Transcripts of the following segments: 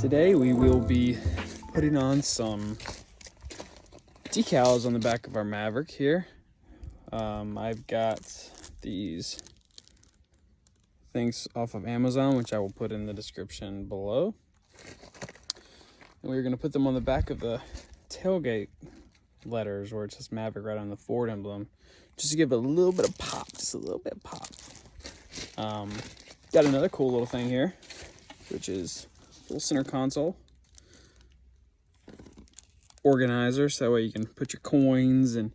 today we will be putting on some decals on the back of our Maverick here. I've got these things off of Amazon, which I will put in the description below. And we're going to put them on the back of the tailgate letters where it says Maverick right on the Ford emblem, just to give it a little bit of pop, just a little bit of pop. Got another cool little thing here, which is a little center console organizer, so that way you can put your coins and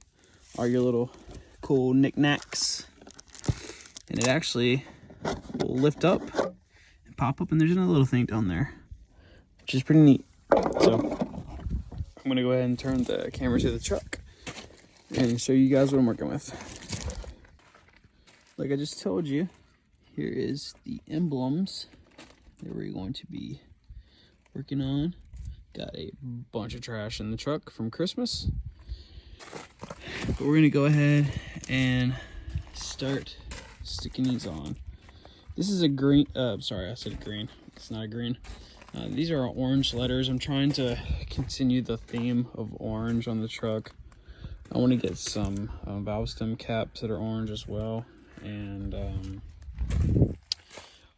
all your little cool knickknacks. And it actually will lift up and pop up, and there's another little thing down there, which is pretty neat. So I'm gonna go ahead and turn the camera to the truck and show you guys what I'm working with. Like I just told you, here is the emblems that we're going to be working on. Got a bunch of trash in the truck from Christmas, but we're gonna go ahead and start sticking these on. This is a green, sorry, I said green. It's not a green. These are orange letters. I'm trying to continue the theme of orange on the truck. I want to get some valve stem caps that are orange as well, and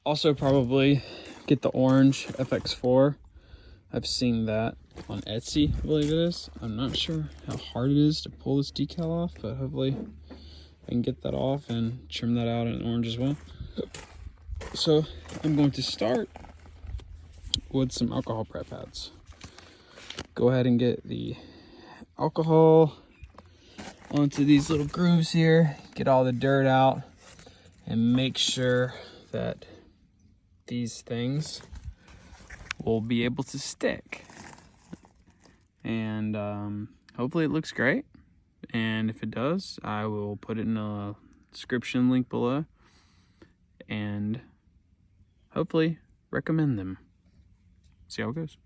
also probably get the orange FX4. I've seen that on Etsy, I believe it is. I'm not sure how hard it is to pull this decal off, but hopefully I can get that off and trim that out in orange as well. So I'm going to start with some alcohol prep pads. Go ahead and get the alcohol onto these little grooves here, get all the dirt out, and make sure that these things will be able to stick. And hopefully it looks great, and if it does, I will put it in a description link below and hopefully recommend them. See how it goes.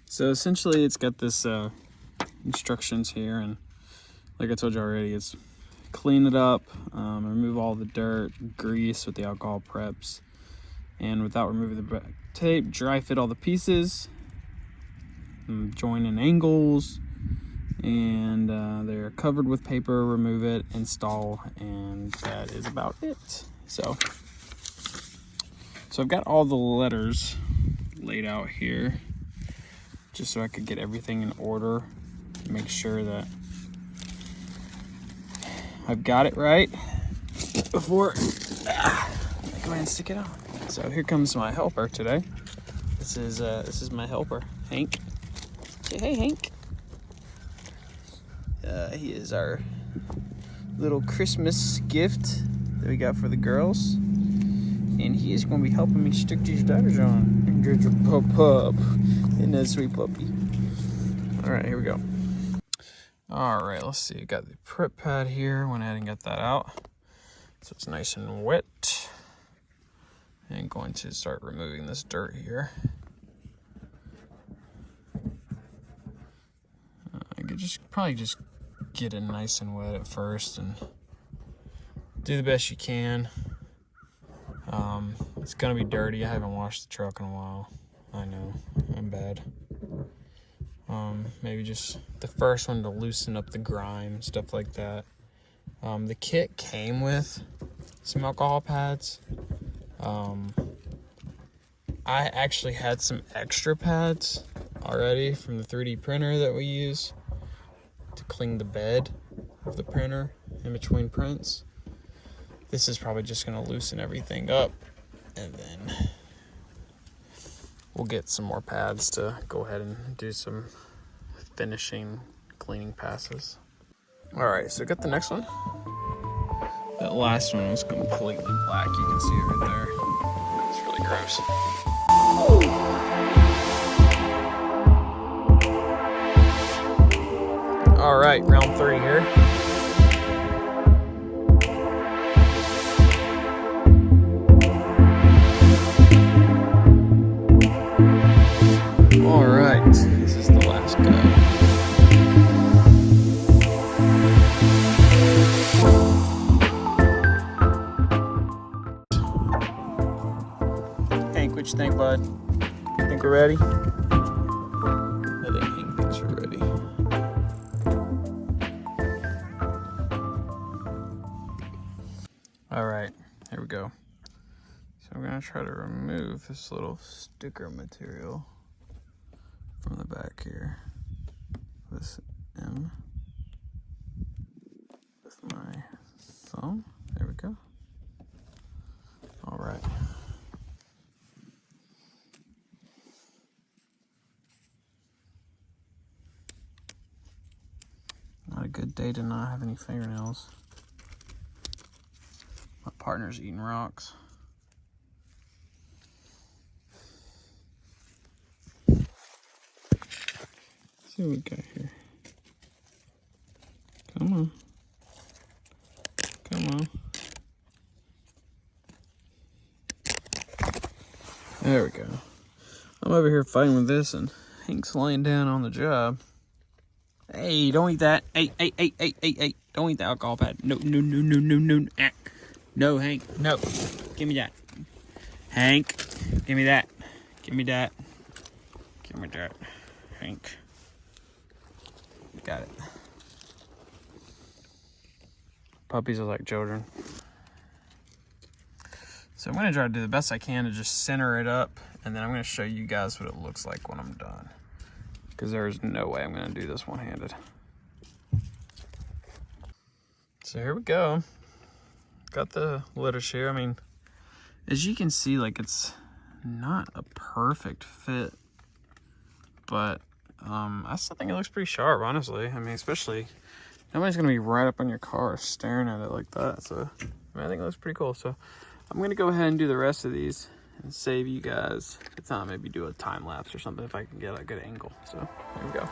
So essentially it's got this instructions here, and like I told you already, it's clean it up, remove all the dirt, grease with the alcohol preps, and without removing the back tape, dry fit all the pieces, join in angles, and they're covered with paper. Remove it, install, and that is about it. So I've got all the letters laid out here just so I could get everything in order, make sure that I've got it right before I go ahead and stick it on. So here comes my helper today. This is my helper, Hank. Say hey, Hank. He is our little Christmas gift that we got for the girls. And he is going to be helping me stick these letters on. And get your pup. Isn't that sweet puppy? Alright, here we go. Alright, let's see. Got the prep pad here. Went ahead and got that out, so it's nice and wet. And going to start removing this dirt here. I could probably just get it nice and wet at first and do the best you can. It's gonna be dirty. I haven't washed the truck in a while. I know, I'm bad. Maybe just the first one to loosen up the grime, stuff like that. The kit came with some alcohol pads. I actually had some extra pads already from the 3D printer that we use to clean the bed of the printer in between prints. This is probably just going to loosen everything up, and then we'll get some more pads to go ahead and do some finishing cleaning passes. Alright, so I got the next one. That last one was completely black. You can see it right there. It's really gross. Alright, round 3 here. Alright, this is the last guy. Hank, what you think, bud? think we're ready? I think Hank thinks we're ready. All right, here we go. So I'm gonna try to remove this little sticker material from the back here. This M with my thumb. There we go. All right. Not a good day to not have any fingernails. My partner's eating rocks. Let's see what we got here. Come on. Come on. There we go. I'm over here fighting with this and Hank's laying down on the job. Hey, don't eat that. Hey. Don't eat the alcohol pad. No. No, Hank. No. Give me that. Hank. Give me that. Give me that. Give me that. Hank. Got it. Puppies are like children. So I'm going to try to do the best I can to just center it up, and then I'm going to show you guys what it looks like when I'm done. Because there's no way I'm going to do this one-handed. So here we go. Got the lettuce here. I mean, as you can see, like, it's not a perfect fit, but I still think it looks pretty sharp, honestly. I mean, especially, nobody's going to be right up on your car staring at it like that. So I think it looks pretty cool. So I'm going to go ahead and do the rest of these and save you guys. If it's not, maybe do a time lapse or something if I can get a good angle. So here we go.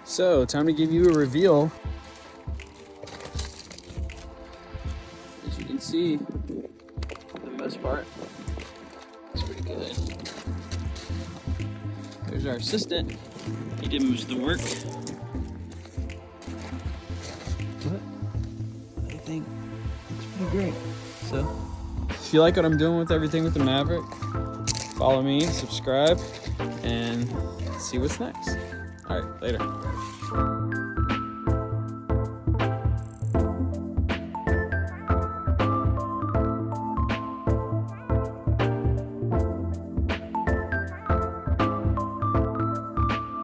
So, time to give you a reveal. As you can see, for the most part, it's pretty good. There's our assistant. He did most of the work. But I think it's pretty great. So, if you like what I'm doing with everything with the Maverick, follow me, subscribe, and see what's next. All right, later.